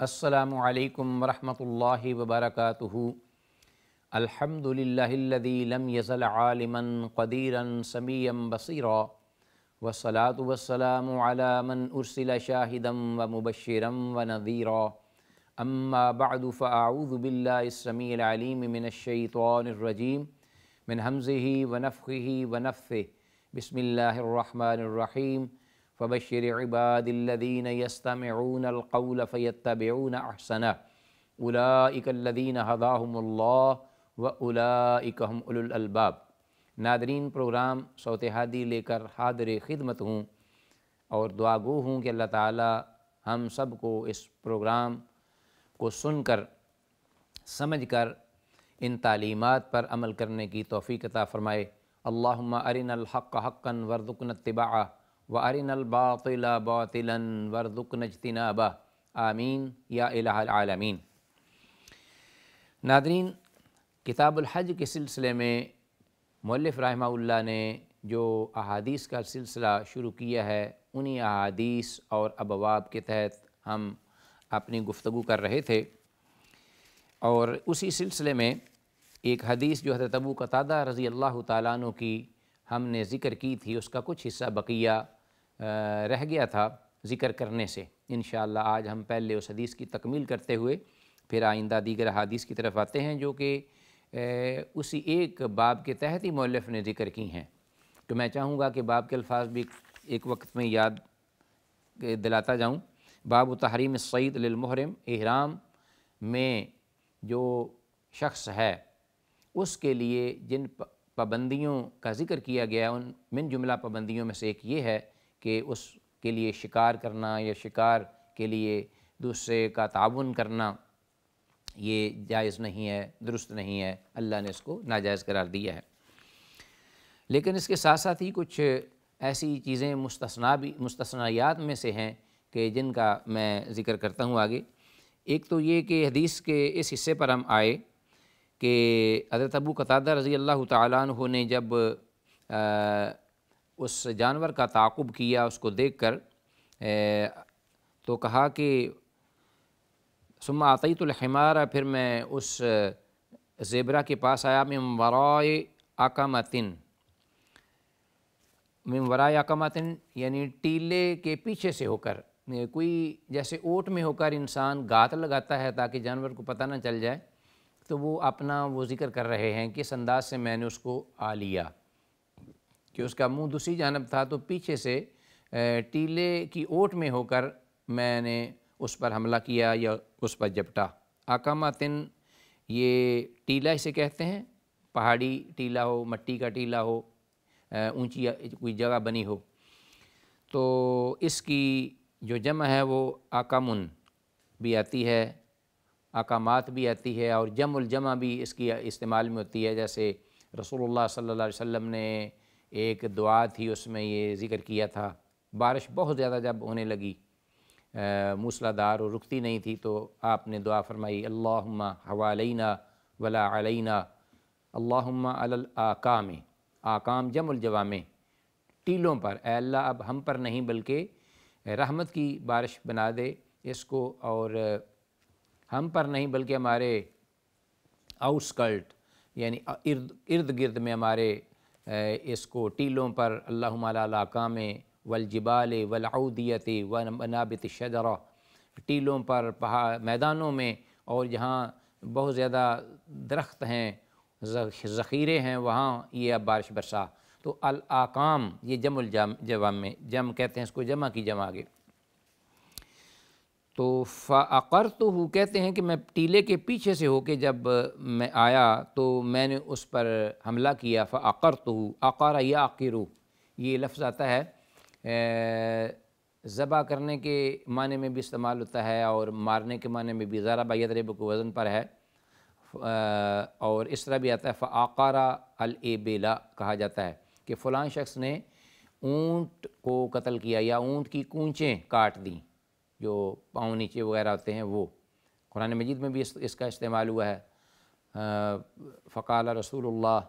السلام علیکم ورحمۃ اللہ وبرکاتہ۔ الحمدللہ لم یزل عالما قدیرا سمیعا بصیرا والصلاة والسلام علی من ارسل شاہدا ومبشرا ونذیرا اما بعد فاعوذ باللہ السمیع العلیم من الشیطان الرجیم من ہمزہ ونفخہ ونفثہ بسم اللہ الرحمن الرحیم فبشر عباد الذین یستمعون القول فیتبعون احسنہ اولئک الذین ھداھم اللہ واولئک ھم اولو الالباب۔ ناظرین، پروگرام صوت ہادی لے کر حاضر خدمت ہوں اور دعا گو ہوں کہ اللہ تعالی ہم سب کو اس پروگرام کو سن کر سمجھ کر ان تعلیمات پر عمل کرنے کی توفیق عطا فرمائے۔ اللہم ارنا الحق حقا وارزقنا اتباعہ وارنا الباطل باطلا وارزقنا اجتنابہ، آمین یا الہ العالمین۔ ناظرین، کتاب الحج کے سلسلے میں مؤلف رحمہ اللہ نے جو احادیث کا سلسلہ شروع کیا ہے، انہی احادیث اور ابواب کے تحت ہم اپنی گفتگو کر رہے تھے، اور اسی سلسلے میں ایک حدیث جو حضرت ابو قتادہ رضی اللہ تعالیٰ عنہ کی ہم نے ذکر کی تھی، اس کا کچھ حصہ بقیہ رہ گیا تھا ذکر کرنے سے۔ انشاءاللہ آج ہم پہلے اس حدیث کی تکمیل کرتے ہوئے پھر آئندہ دیگر احادیث کی طرف آتے ہیں، جو کہ اسی ایک باب کے تحت ہی مؤلف نے ذکر کی ہیں۔ تو میں چاہوں گا کہ باب کے الفاظ بھی ایک وقت میں یاد دلاتا جاؤں۔ باب تحریم الصید للمحرم، احرام میں جو شخص ہے اس کے لیے جن پابندیوں کا ذکر کیا گیا، ان من جملہ پابندیوں میں سے ایک یہ ہے کہ اس کے لیے شکار کرنا یا شکار کے لیے دوسرے کا تعاون کرنا یہ جائز نہیں ہے، درست نہیں ہے، اللہ نے اس کو ناجائز قرار دیا ہے۔ لیکن اس کے ساتھ ساتھ ہی کچھ ایسی چیزیں مستثنیات میں سے ہیں کہ جن کا میں ذکر کرتا ہوں آگے۔ ایک تو یہ کہ حدیث کے اس حصے پر ہم آئے کہ حضرت ابو قتادہ رضی اللہ تعالیٰ عنہ نے جب اس جانور کا تعاقب کیا، اس کو دیکھ کر تو کہا کہ ثم اعطیت الحمار، پھر میں اس زیبرا کے پاس آیا، من ورائے اقامتن، من ورائے اقامتن یعنی ٹیلے کے پیچھے سے ہو کر، کوئی جیسے اونٹ میں ہو کر انسان گات لگاتا ہے تاکہ جانور کو پتہ نہ چل جائے، تو وہ اپنا وہ ذکر کر رہے ہیں کس انداز سے میں نے اس کو آ لیا، کہ اس کا منہ دوسری جانب تھا تو پیچھے سے ٹیلے کی اوٹ میں ہو کر میں نے اس پر حملہ کیا یا اس پر جپٹا۔ اقامتن یہ ٹیلہ اسے کہتے ہیں، پہاڑی ٹیلہ ہو، مٹی کا ٹیلہ ہو، اونچی کوئی جگہ بنی ہو، تو اس کی جو جمع ہے وہ اقامن بھی آتی ہے، اقامات بھی آتی ہے، اور جمع الجمع بھی اس کی استعمال میں ہوتی ہے۔ جیسے رسول اللہ صلی اللہ علیہ وسلم نے ایک دعا تھی، اس میں یہ ذکر کیا تھا، بارش بہت زیادہ جب ہونے لگی، موسلا دھار اور رکتی نہیں تھی، تو آپ نے دعا فرمائی، اللہم حوالینا ولا علینا، اللہم علی الاقام، آقام جمع الجوامع، ٹیلوں پر، اے اللہ اب ہم پر نہیں بلکہ رحمت کی بارش بنا دے اس کو، اور ہم پر نہیں بلکہ ہمارے آؤٹسکرٹ یعنی ارد گرد میں ہمارے اس کو ٹیلوں پر، اللہم علی الاقام والجبال والعودیۃ ومنابت الشجرہ، ٹیلوں پر، میدانوں میں، اور جہاں بہت زیادہ درخت ہیں، ذخیرے ہیں، وہاں یہ اب بارش برسا۔ تو الاقام یہ جمع الجوامع، جمع کہتے ہیں اس کو، جمع کی جمع آگے۔ تو فَأَقَرْتُهُ کہتے ہیں کہ میں ٹیلے کے پیچھے سے ہو کے جب میں آیا تو میں نے اس پر حملہ کیا۔ فَأَقَرْتُهُ، أَقَرَ يَعْقِرُ، یہ لفظ آتا ہے، ذبح کرنے کے معنی میں بھی استعمال ہوتا ہے اور مارنے کے معنی میں بھی، ضرب یضرب کو وزن پر ہے، اور اس طرح بھی آتا ہے فَأَقَرَ الْإِبِلَ، کہا جاتا ہے کہ فلاں شخص نے اونٹ کو قتل کیا یا اونٹ کی کونچیں کاٹ دیں، جو پاؤں نیچے وغیرہ ہوتے ہیں وہ۔ قرآن مجید میں بھی اس کا استعمال ہوا ہے۔ فقال رسول اللہ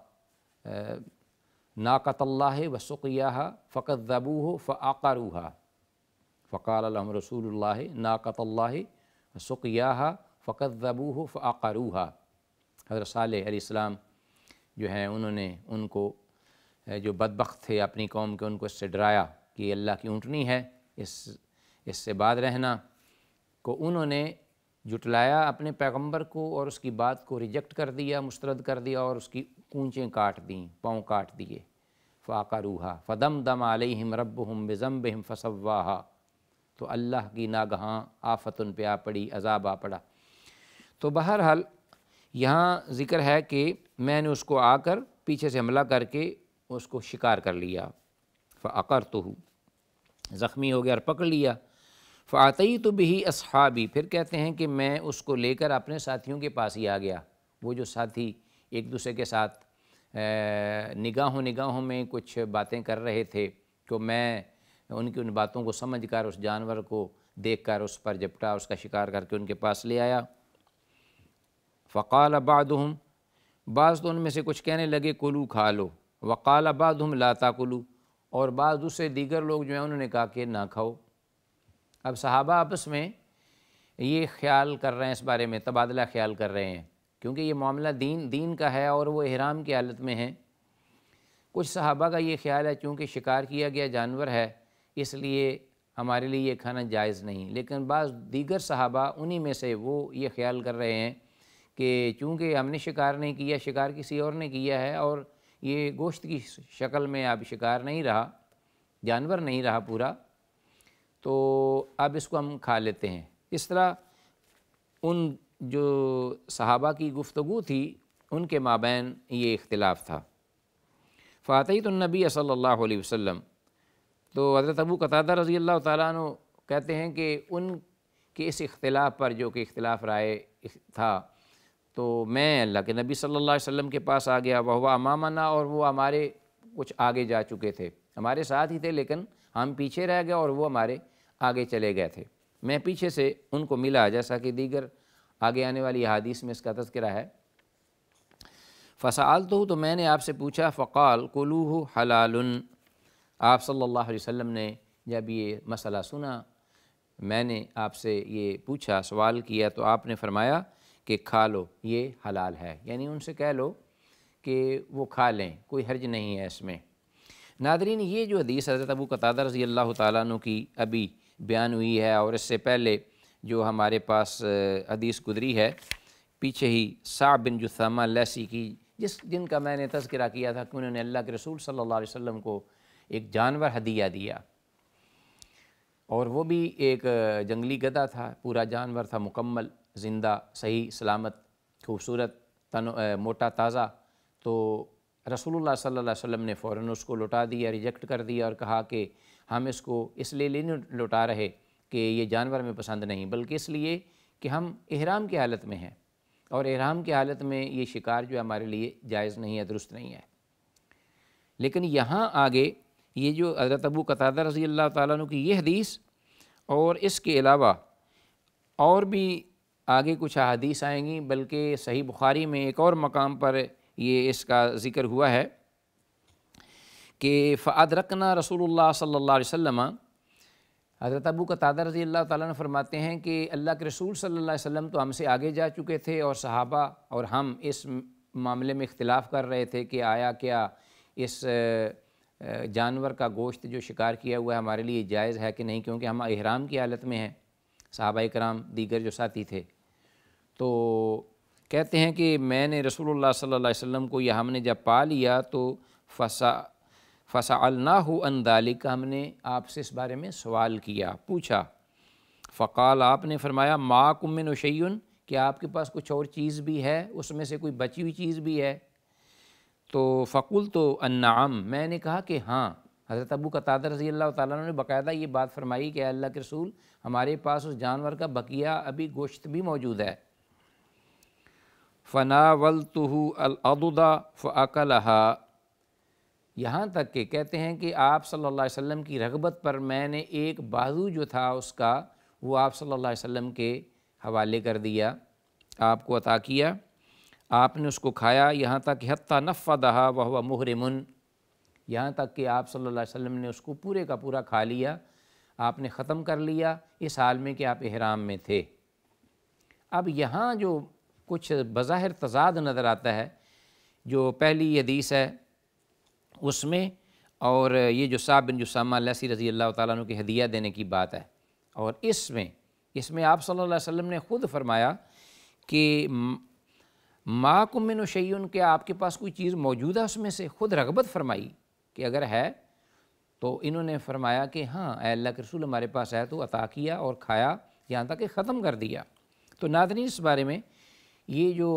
ناقۃ اللہ وسقیاہا فکذبوہ فعقروہا، فقال لهم رسول اللہ ناقۃ اللہ سقیاہا فکذبوہ فعقروہا۔ حضرت صالح علیہ السلام جو ہیں انہوں نے ان کو جو بدبخت تھے اپنی قوم کے، ان کو اس سے ڈرایا کہ یہ اللہ کی اونٹنی ہے، اس سے بعد رہنا، کو انہوں نے جھٹلایا اپنے پیغمبر کو اور اس کی بات کو ریجیکٹ کر دیا، مسترد کر دیا اور اس کی کونچیں کاٹ دیں، پاؤں کاٹ دیے۔ فعقروہا فدمدم علیہم ربہم بذنبہم فسواہا، تو اللہ کی ناگہاں آفت ان پہ آ پڑی، عذاب آ پڑا۔ تو بہرحال یہاں ذکر ہے کہ میں نے اس کو آ کر پیچھے سے حملہ کر کے اس کو شکار کر لیا، فعقرتہ، زخمی ہو گیا اور پکڑ لیا۔ فَأَتَيْتُ بِهِ أَصْحَابِي، پھر کہتے ہیں کہ میں اس کو لے کر اپنے ساتھیوں کے پاس ہی آ گیا۔ وہ جو ساتھی ایک دوسرے کے ساتھ نگاہوں میں کچھ باتیں کر رہے تھے، تو میں ان کی ان باتوں کو سمجھ کر اس جانور کو دیکھ کر اس پر جپٹا، اس کا شکار کر کے ان کے پاس لے آیا۔ فقال بعضهم، بعض تو ان میں سے کچھ کہنے لگے کلو کھا لو، وقال بعضهم لا تاکلو، اور بعض دوسرے دیگر لوگ جو ہیں انہوں نے کہا کہ نہ کھاؤ۔ اب صحابہ آپس میں یہ خیال کر رہے ہیں، اس بارے میں تبادلہ خیال کر رہے ہیں، کیونکہ یہ معاملہ دین کا ہے اور وہ احرام کی حالت میں ہیں۔ کچھ صحابہ کا یہ خیال ہے چونکہ شکار کیا گیا جانور ہے اس لیے ہمارے لیے یہ کھانا جائز نہیں، لیکن بعض دیگر صحابہ انہی میں سے وہ یہ خیال کر رہے ہیں کہ چونکہ ہم نے شکار نہیں کیا، شکار کسی اور نے کیا ہے، اور یہ گوشت کی شکل میں اب شکار نہیں رہا، جانور نہیں رہا پورا، تو اب اس کو ہم کھا لیتے ہیں۔ اس طرح ان جو صحابہ کی گفتگو تھی ان کے مابین یہ اختلاف تھا۔ فاتحیت النبی صلی اللہ علیہ وسلم، تو حضرت ابو قتادہ رضی اللہ تعالیٰ عنہ کہتے ہیں کہ ان کے اس اختلاف پر، جو کہ اختلاف رائے تھا، تو میں اللہ کے نبی صلی اللہ علیہ وسلم کے پاس آ گیا، وہو امامنا، اور وہ ہمارے کچھ آگے جا چکے تھے، ہمارے ساتھ ہی تھے لیکن ہم پیچھے رہ گئے اور وہ ہمارے آگے چلے گئے تھے۔ میں پیچھے سے ان کو ملا، جیسا کہ دیگر آگے آنے والی احادیث میں اس کا تذکرہ ہے۔ فسألتہ، تو میں نے آپ سے پوچھا، فقال کلوہ حلال، آپ صلی اللہ علیہ وسلم نے جب یہ مسئلہ سنا، میں نے آپ سے یہ پوچھا، سوال کیا، تو آپ نے فرمایا کہ کھا لو، یہ حلال ہے، یعنی ان سے کہہ لو کہ وہ کھا لیں، کوئی حرج نہیں ہے اس میں۔ ناظرین، یہ جو حدیث حضرت ابو قتادہ رضی اللہ تعالیٰ عنہ کی ابھی بیان ہوئی ہے، اور اس سے پہلے جو ہمارے پاس حدیث گزری ہے پیچھے ہی صعب بن جثامہ لیسی کی، جن کا میں نے تذکرہ کیا تھا کہ انہوں نے اللہ کے رسول صلی اللہ علیہ وسلم کو ایک جانور ہدیہ دیا، اور وہ بھی ایک جنگلی گدھا تھا، پورا جانور تھا، مکمل، زندہ، صحیح سلامت، خوبصورت، موٹا تازہ۔ تو رسول اللہ صلی اللہ علیہ وسلم نے فوراً اس کو لوٹا دیا، ریجیکٹ کر دیا، اور کہا کہ ہم اس کو اس لیے نہیں لوٹا رہے کہ یہ جانور میں پسند نہیں، بلکہ اس لیے کہ ہم احرام کی حالت میں ہیں، اور احرام کی حالت میں یہ شکار جو ہمارے لیے جائز نہیں ہے، درست نہیں ہے۔ لیکن یہاں آگے یہ جو حضرت ابو قتادہ رضی اللہ تعالیٰ عنہ کی یہ حدیث، اور اس کے علاوہ اور بھی آگے کچھ احادیث آئیں گی، بلکہ صحیح بخاری میں ایک اور مقام پر یہ اس کا ذکر ہوا ہے کہ فَأَدْرَكْنَا رسول اللہ صلی اللہ علیہ وسلم، حضرت ابو قتادہ رضی اللہ تعالیٰ عنہ فرماتے ہیں کہ اللہ کے رسول صلی اللہ علیہ وسلم تو ہم سے آگے جا چکے تھے، اور صحابہ اور ہم اس معاملے میں اختلاف کر رہے تھے کہ آیا کیا اس جانور کا گوشت جو شکار کیا ہوا ہے ہمارے لیے جائز ہے کہ نہیں، کیونکہ ہم احرام کی حالت میں ہیں، صحابہ کرام دیگر جو ساتھی تھے۔ تو کہتے ہیں کہ میں نے رسول اللہ صلی اللہ علیہ وسلم کو، یہ ہم نے جب پا لیا تو فسألناہ عن ذلک، ہم نے آپ سے اس بارے میں سوال کیا، پوچھا۔ فقال، آپ نے فرمایا، معکم من شیء، کہ آپ کے پاس کچھ اور چیز بھی ہے، اس میں سے کوئی بچی ہوئی چیز بھی ہے؟ تو فقلت ان نعم، میں نے کہا کہ ہاں۔ حضرت ابو قتادہ رضی اللہ تعالیٰ عنہ نے باقاعدہ یہ بات فرمائی کہ اللہ کے رسول، ہمارے پاس اس جانور کا بقیہ ابھی گوشت بھی موجود ہے۔ فناولتہ العضد فاکلھا، یہاں تک کہ کہتے ہیں کہ آپ صلی اللہ علیہ وسلم کی رغبت پر میں نے ایک بازو جو تھا اس کا، وہ آپ صلی اللہ علیہ وسلم کے حوالے کر دیا، آپ کو عطا کیا، آپ نے اس کو کھایا، یہاں تک کہ حتی نفدھا وہو محرم، یہاں تک کہ آپ صلی اللہ علیہ وسلم نے اس کو پورے کا پورا کھا لیا، آپ نے ختم کر لیا اس حال میں کہ آپ احرام میں تھے۔ اب یہاں جو کچھ بظاہر تضاد نظر آتا ہے، جو پہلی حدیث ہے اس میں، اور یہ جو صعب بن جسامہ لیثی رضی اللہ تعالیٰ عنہ کی ہدیہ دینے کی بات ہے، اور اس میں آپ صلی اللہ علیہ وسلم نے خود فرمایا کہ مَعَكُم مِّن شَيْءٌ، کہ آپ کے پاس کوئی چیز موجود ہے اس میں سے، خود رغبت فرمائی کہ اگر ہے تو انہوں نے فرمایا کہ ہاں اے اللہ کے رسول ہمارے پاس ہے، تو عطا کیا اور کھایا یہاں تک کہ ختم کر دیا۔ تو ناظرین، اس بارے میں یہ جو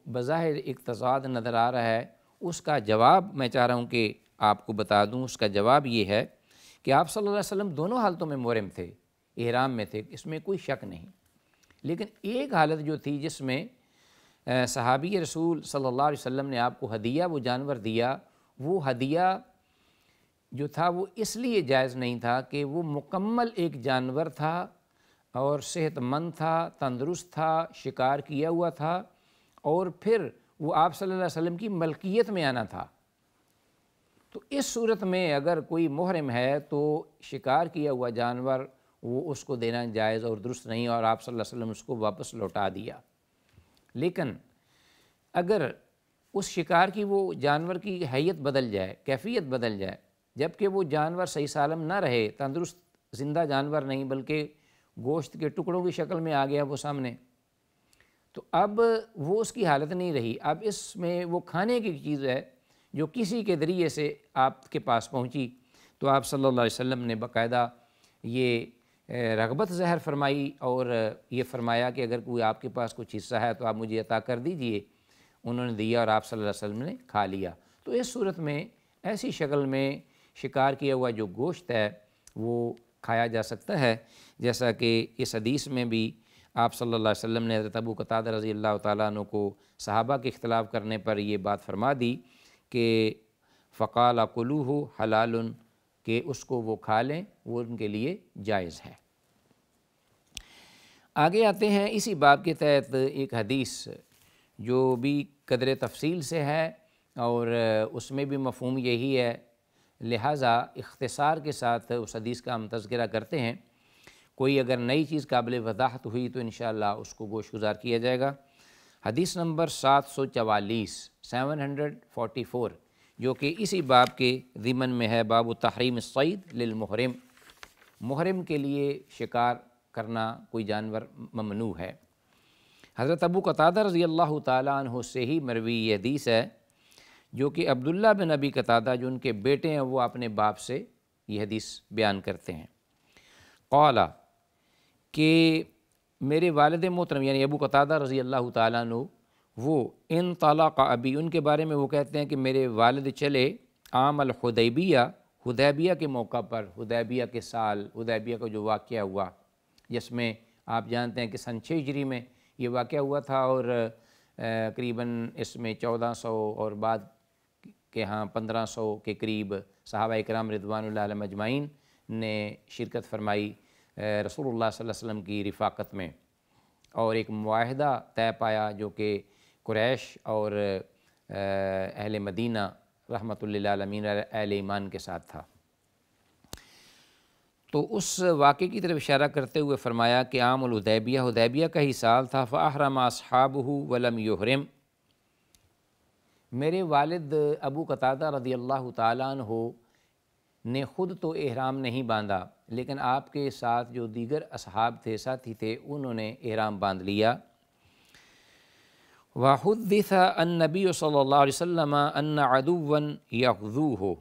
بظاہر ایک تضاد نظر آ رہا ہے، اس کا جواب میں چاہ رہا ہوں کہ آپ کو بتا دوں۔ اس کا جواب یہ ہے کہ آپ صلی اللہ علیہ وسلم دونوں حالتوں میں محرم تھے، احرام میں تھے، اس میں کوئی شک نہیں، لیکن ایک حالت جو تھی جس میں صحابی رسول صلی اللہ علیہ وسلم نے آپ کو ہدیہ وہ جانور دیا، وہ ہدیہ جو تھا وہ اس لیے جائز نہیں تھا کہ وہ مکمل ایک جانور تھا اور صحت مند تھا، تندرست تھا، شکار کیا ہوا تھا، اور پھر وہ آپ صلی اللہ علیہ وسلم کی ملکیت میں آنا تھا۔ تو اس صورت میں اگر کوئی محرم ہے تو شکار کیا ہوا جانور وہ اس کو دینا جائز اور درست نہیں، اور آپ صلی اللہ علیہ وسلم اس کو واپس لوٹا دیا۔ لیکن اگر اس شکار کی وہ جانور کی حیت بدل جائے، کیفیت بدل جائے، جبکہ وہ جانور صحیح سالم نہ رہے، تندرست زندہ جانور نہیں بلکہ گوشت کے ٹکڑوں کی شکل میں آ گیا وہ سامنے، تو اب وہ اس کی حالت نہیں رہی، اب اس میں وہ کھانے کی چیز ہے جو کسی کے ذریعے سے آپ کے پاس پہنچی، تو آپ صلی اللہ علیہ وسلم نے باقاعدہ یہ رغبت ظاہر فرمائی اور یہ فرمایا کہ اگر کوئی آپ کے پاس کچھ حصہ ہے تو آپ مجھے عطا کر دیجئے۔ انہوں نے دیا اور آپ صلی اللہ علیہ وسلم نے کھا لیا۔ تو اس صورت میں ایسی شکل میں شکار کیا ہوا جو گوشت ہے وہ کھایا جا سکتا ہے، جیسا کہ اس حدیث میں بھی آپ صلی اللہ علیہ وسلم نے حضرت ابو قتادہ رضی اللہ تعالیٰ عنہ کو صحابہ کے اختلاف کرنے پر یہ بات فرما دی کہ فقال کلوہ حلال، کہ اس کو وہ کھا لیں، وہ ان کے لیے جائز ہے۔ آگے آتے ہیں اسی باب کے تحت ایک حدیث جو بھی قدر تفصیل سے ہے اور اس میں بھی مفہوم یہی ہے، لہٰذا اختصار کے ساتھ اس حدیث کا ہم تذکرہ کرتے ہیں۔ کوئی اگر نئی چیز قابل وضاحت ہوئی تو انشاءاللہ اس کو گوش گزار کیا جائے گا۔ حدیث نمبر 744 744، جو کہ اسی باب کے ضمن میں ہے، باب تحریم الصید للمحرم، محرم کے لیے شکار کرنا کوئی جانور ممنوع ہے۔ حضرت ابو قتادہ رضی اللہ تعالیٰ عنہ سے ہی مروی یہ حدیث ہے، جو کہ عبداللہ بن ابی قتادہ جو ان کے بیٹے ہیں وہ اپنے باپ سے یہ حدیث بیان کرتے ہیں۔ قال، کہ میرے والد محترم یعنی ابو قتادہ رضی اللہ تعالیٰ عنہ، وہ انطلق ابی، ان کے بارے میں وہ کہتے ہیں کہ میرے والد چلے عام الحدیبیہ، حدیبیہ کے موقع پر، حدیبیہ کے سال، حدیبیہ کا جو واقعہ ہوا جس میں آپ جانتے ہیں کہ سن 6 ہجری میں یہ واقعہ ہوا تھا، اور قریباً اس میں 1400 اور بعد کے ہاں 1500 کے قریب صحابہ اکرام رضوان اللہ علیہم اجمعین نے شرکت فرمائی رسول اللہ صلی اللہ علیہ وسلم کی رفاقت میں، اور ایک معاہدہ طے پایا جو کہ قریش اور اہل مدینہ رحمۃ للعالمین اہل ایمان کے ساتھ تھا۔ تو اس واقعے کی طرف اشارہ کرتے ہوئے فرمایا کہ عام الحدیبیہ، حدیبیہ کا ہی سال تھا، فاحرم اصحابہ ولم یحرم، میرے والد ابو قتادہ رضی اللہ تعالیٰ عنہ نے خود تو احرام نہیں باندھا، لیکن آپ کے ساتھ جو دیگر اصحاب تھے، ساتھی تھے، انہوں نے احرام باندھ لیا۔ وحدث النبی صلی اللہ علیہ وسلم ان عدوا یغزوہ،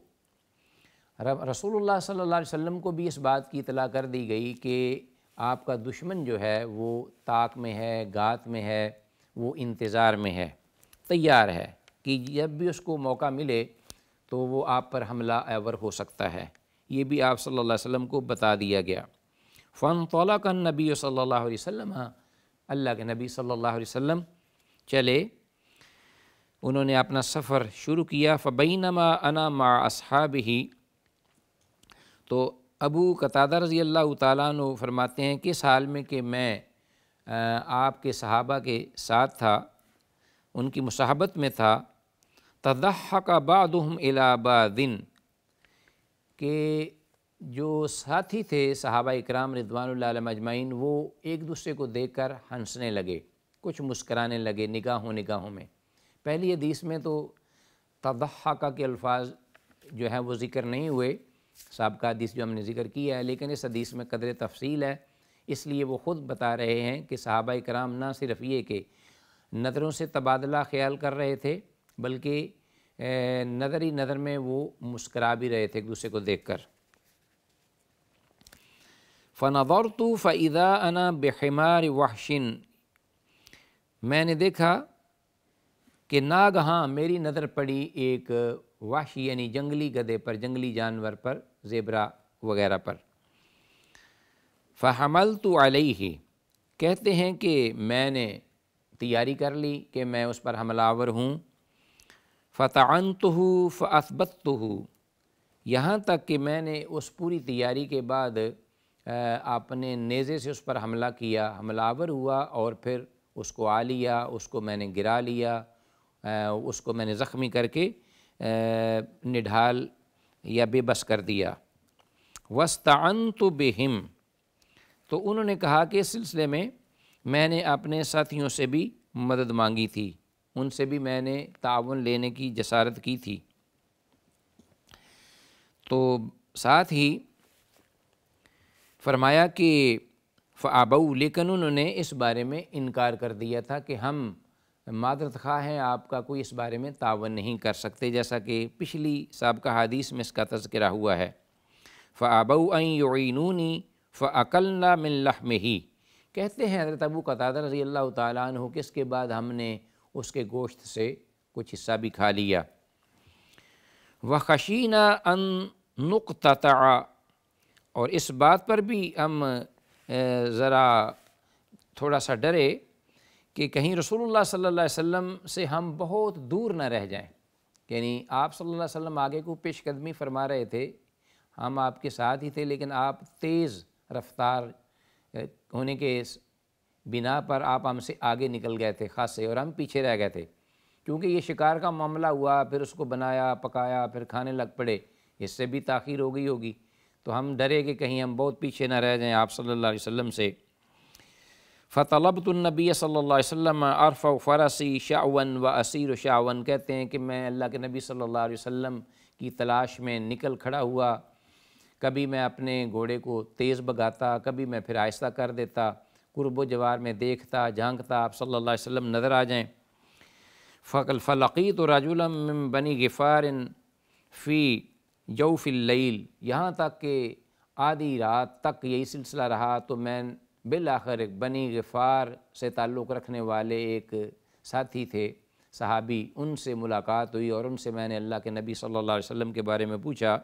رسول اللہ صلی اللہ علیہ وسلم کو بھی اس بات کی اطلاع کر دی گئی کہ آپ کا دشمن جو ہے وہ طاق میں ہے، گات میں ہے، وہ انتظار میں ہے، تیار ہے کہ جب بھی اس کو موقع ملے تو وہ آپ پر حملہ آور ہو سکتا ہے۔ یہ بھی آپ صلی اللہ علیہ وسلم کو بتا دیا گیا۔ فانطلق النبی صلی اللہ علیہ وسلم، اللہ کے نبی صلی اللہ علیہ وسلم چلے، انہوں نے اپنا سفر شروع کیا۔ فبینما انا مع اصحابہ، تو ابو قتادہ رضی اللہ تعالیٰ عنہ فرماتے ہیں کہ اس حال میں کہ میں آپ کے صحابہ کے ساتھ تھا، ان کی مصاحبت میں تھا، تضحک بعضهم الی بعض، کہ جو ساتھی تھے صحابہ اکرام رضوان اللہ علیہم اجمعین وہ ایک دوسرے کو دیکھ کر ہنسنے لگے، کچھ مسکرانے لگے نگاہوں میں۔ پہلی حدیث میں تو تضحک کے الفاظ جو ہیں وہ ذکر نہیں ہوئے، سابقہ حدیث جو ہم نے ذکر کیا ہے، لیکن اس حدیث میں قدر تفصیل ہے، اس لیے وہ خود بتا رہے ہیں کہ صحابہ کرام نہ صرف یہ کہ نظروں سے تبادلہ خیال کر رہے تھے، بلکہ نظر ہی نظر میں وہ مسکرا بھی رہے تھے ایک دوسرے کو دیکھ کر۔ فَنَظَرْتُ فَإِذَا أَنَا بِحِمَارِ وَحْشٍ، میں نے دیکھا کہ ناگہاں میری نظر پڑی ایک وحش یعنی جنگلی گدھے پر، جنگلی جانور پر، زیبرا وغیرہ پر۔ فَحَمَلْتُ عَلَيْهِ، کہتے ہیں کہ میں نے تیاری کر لی کہ میں اس پر حملہ آور ہوں۔ فَطَعَنْتُهُ فَأَثْبَتْتُهُ، یہاں تک کہ میں نے اس پوری تیاری کے بعد اپنے نیزے سے اس پر حملہ کیا، حملہ آور ہوا اور پھر اس کو آ لیا، اس کو میں نے گرا لیا، اس کو میں نے زخمی کر کے نڈھال یا بے بس کر دیا۔ وَاسْتَعَنْتُ بِهِمْ، تو انہوں نے کہا کہ اس سلسلے میں نے اپنے ساتھیوں سے بھی مدد مانگی تھی، ان سے بھی میں نے تعاون لینے کی جسارت کی تھی۔ تو ساتھ ہی فرمایا کہ فَأَبَوْا، لیکن انہوں نے اس بارے میں انکار کر دیا تھا کہ ہم معذرت خواہ ہیں، آپ کا کوئی اس بارے میں تعاون نہیں کر سکتے، جیسا کہ پچھلی سابقہ حدیث میں اس کا تذکرہ ہوا ہے۔ فَأَبَوْا أَن يُعِينُونِي فَأَكَلْنَا مِن لَحْمِهِ، کہتے ہیں حضرت ابو قتادہ رضی اللہ تعالیٰ عنہ کہ اس کے بعد ہم نے اس کے گوشت سے کچھ حصہ بھی کھا لیا۔ وَخَشِينَا أَن نُقْتَطَعَ، اور اس بات پر بھی ہم ذرا تھوڑا سا ڈرے کہ کہیں رسول اللہ صلی اللہ علیہ وسلم سے ہم بہت دور نہ رہ جائیں، یعنی آپ صلی اللہ علیہ وسلم آگے کو پیش قدمی فرما رہے تھے، ہم آپ کے ساتھ ہی تھے، لیکن آپ تیز رفتار ہونے کے بنا پر آپ ہم سے آگے نکل گئے تھے خاصے، اور ہم پیچھے رہ گئے تھے، کیونکہ یہ شکار کا معاملہ ہوا، پھر اس کو بنایا پکایا، پھر کھانے لگ پڑے، اس سے بھی تاخیر ہو گئی ہوگی، تو ہم ڈرے کہ کہیں ہم بہت پیچھے نہ رہ جائیں آپ صلی اللہ علیہ وسلم سے۔ فَطَلَبْتُ النَّبِيَّ صلی اللہ علیہ وسلم أَرْفَعُ فَرَسِي شَعْوًا وَأَسِيرُ شَعْوًا، کہتے ہیں کہ میں اللہ کے نبی صلی اللہ علیہ وسلم کی تلاش میں نکل کھڑا ہوا، کبھی میں اپنے گھوڑے کو تیز بگاتا، کبھی میں پھر آہستہ کر دیتا، قرب و جوار میں دیکھتا جھانکتا آپ صلی اللہ علیہ وسلم نظر آ جائیں۔ فَلَقِيتُ رَجُلًا مِّن بَنِي غِفَارٍ فِي جَوْفِ اللَّيْلِ، یہاں تک کہ آدھی رات تک یہی سلسلہ رہا، تو میں بالآخر ایک بنی غفار سے تعلق رکھنے والے ایک ساتھی تھے صحابی، ان سے ملاقات ہوئی اور ان سے میں نے اللہ کے نبی صلی اللہ علیہ وسلم کے بارے میں پوچھا۔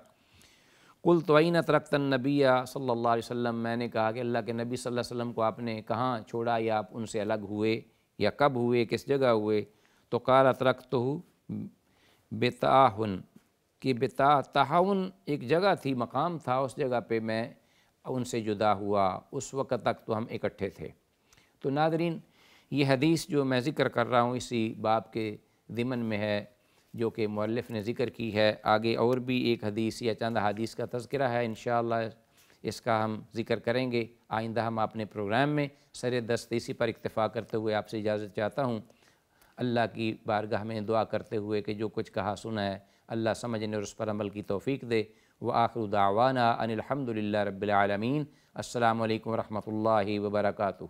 قُلْتُ أَيْنَ تَرَكْتَ النَّبِيَّ صلی اللہ علیہ وسلم، میں نے کہا کہ اللہ کے نبی صلی اللہ علیہ وسلم کو آپ نے کہاں چھوڑا، یا آپ ان سے الگ ہوئے، یا کب ہوئے، کس جگہ ہوئے؟ تو قَالَ تَرَكْتُهُ بِطَاحٌ، کہ طاحون ایک جگہ تھی، مقام تھا، اس جگہ پہ میں ان سے جدا ہوا، اس وقت تک تو ہم اکٹھے تھے۔ تو ناظرین، یہ حدیث جو میں ذکر کر رہا ہوں اسی باب کے ضمن میں ہے جو کہ مؤلف نے ذکر کی ہے۔ آگے اور بھی ایک حدیث یا چند حدیث کا تذکرہ ہے، انشاءاللہ اس کا ہم ذکر کریں گے آئندہ ہم اپنے پروگرام میں۔ سر دست اسی پر اکتفا کرتے ہوئے آپ سے اجازت چاہتا ہوں، اللہ کی بارگاہ میں دعا کرتے ہوئے کہ جو کچھ کہا سنا ہے اللہ سمجھنے اور اس پر عمل کی توفیق دے۔ وآخر دعوانا ان الحمد للہ رب العالمین۔ السلام علیکم ورحمۃ اللہ وبرکاتہ۔